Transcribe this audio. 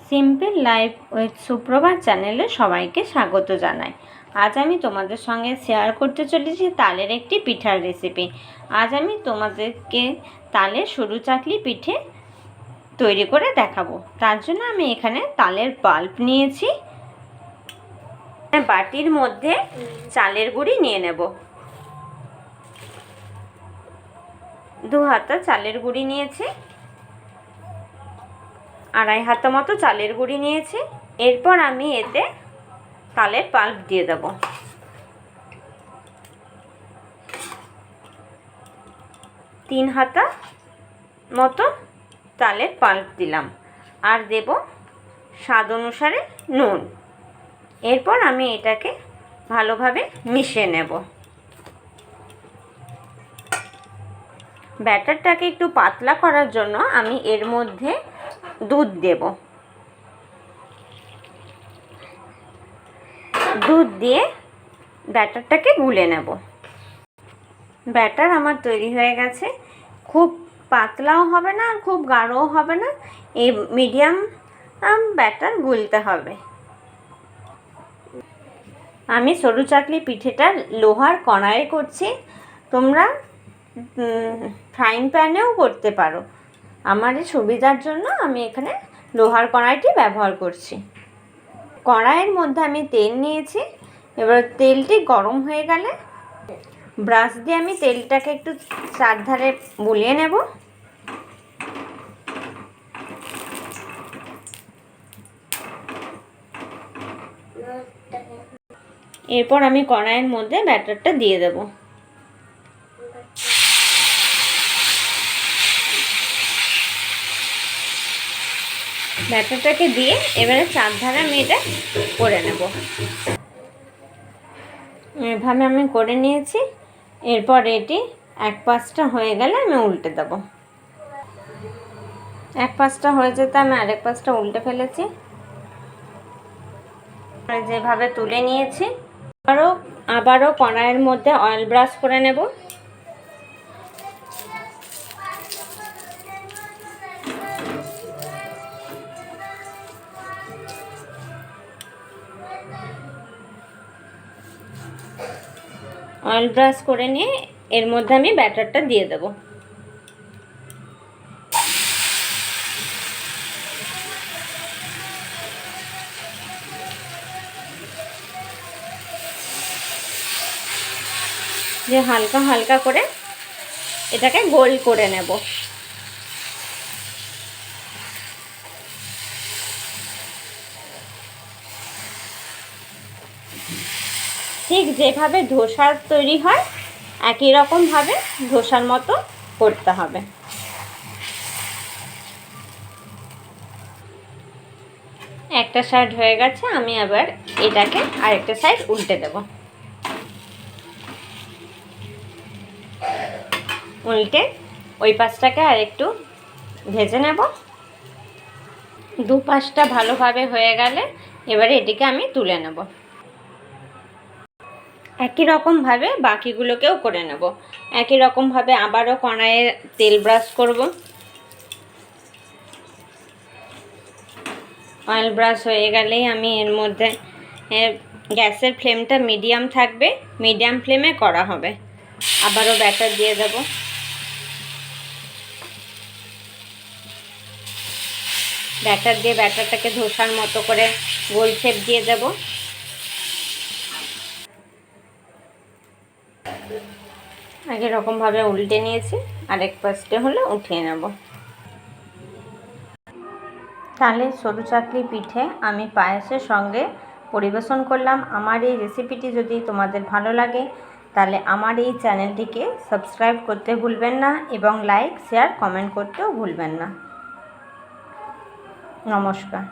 Simple life with Suprabha চ্যানেলে সবাইকে স্বাগত জানাই। আজ আমি তোমাদের সঙ্গে শেয়ার করতে চলেছি তালের একটি পিঠার রেসিপি। আজ আমি তোমাদেরকে তালের সরু চাকলি পিঠে তৈরি করে দেখাবো। তার জন্য আমি এখানে তালের পাল্প নিয়েছি। বাটির মধ্যে চালের গুঁড়ি নিয়ে নেব। 2 হাতা চালের গুঁড়ি নিয়েছি, 2.5 হাতা মতো চালের গুঁড়ি নিয়েছি। এরপর আমি এতে তালের পাল্প দিয়ে দেব। তিন হাতা মতো তালের পাল্প দিলাম, আর দেব স্বাদ অনুসারে নুন। এরপর আমি এটাকে ভালোভাবে মিশিয়ে নেব। ব্যাটারটাকে একটু পাতলা করার জন্য আমি এর মধ্যে দুধ দেব। দুধ দিয়ে ব্যাটারটাকে গুলে নেব। ব্যাটার আমার তৈরি হয়ে গেছে। খুব পাতলাও হবে না আর খুব গাঢ়ও হবে না, এই মিডিয়াম ব্যাটার গুলতে হবে। আমি সরু চাকলি পিঠেটা লোহার কড়াইয়ে করছি, তোমরা ফ্রাইং প্যানেও করতে পারো। আমার এই সুবিধার জন্য আমি এখানে লোহার কড়াইটি ব্যবহার করছি। কড়াইয়ের মধ্যে আমি তেল নিয়েছি। এবার তেলটি গরম হয়ে গেলে ব্রাশ দিয়ে আমি তেলটাকে একটু চারধারে বুলিয়ে নেব। এরপর আমি কড়াইয়ের মধ্যে ব্যাটারটা দিয়ে দেব। ব্যাটারটাকে দিয়ে এবারে চারধারে আমি এটা করে নেব। এভাবে আমি করে নিয়েছি। এরপর এটি এক পাশটা হয়ে গেলে আমি উল্টে দেব। এক পাশটা হয়ে যেতে আমি আরেক পাশটা উল্টে ফেলেছি। যেভাবে তুলে নিয়েছি, আবারও কড়াইয়ের মধ্যে অয়েল ব্রাশ করে নেব। অয়েল ব্রাশ করে নিয়ে এর মধ্যে আমি ব্যাটারটা দিয়ে দেব। যে হালকা হালকা করে এটাকে গোল করে নেব। ঠিক যেভাবে ধোসার তৈরি হয় একই রকমভাবে ধোসার মতো করতে হবে। একটা সাইড হয়ে গেছে, আমি আবার এটাকে আরেকটা সাইড উল্টে দেব। উল্টে ওই পাশটাকে আরেকটু ভেজে নেব। দু পাশটা ভালোভাবে হয়ে গেলে এবারে এটিকে আমি তুলে নেব। একই রকমভাবে বাকিগুলোকেও করে নেব। একই রকমভাবে আবারও কড়াইয়ে তেল ব্রাশ করব। অয়েল ব্রাশ হয়ে গেলেই আমি এর মধ্যে গ্যাসের ফ্লেমটা মিডিয়াম থাকবে, মিডিয়াম ফ্লেমে করা হবে। আবারও ব্যাটার দিয়ে দেব। ব্যাটার দিয়ে ব্যাটারটাকে ধোসার মতো করে গোল শেপ দিয়ে দেব। একই রকমভাবে উল্টে নিয়েছি, আরেক পাশটা হলে উঠিয়ে নেব। তাহলে সরু চাকলি পিঠে আমি পায়েসের সঙ্গে পরিবেশন করলাম। আমার এই রেসিপিটি যদি তোমাদের ভালো লাগে তাহলে আমার এই চ্যানেলটিকে সাবস্ক্রাইব করতে ভুলবেন না এবং লাইক, শেয়ার, কমেন্ট করতেও ভুলবেন না। নমস্কার।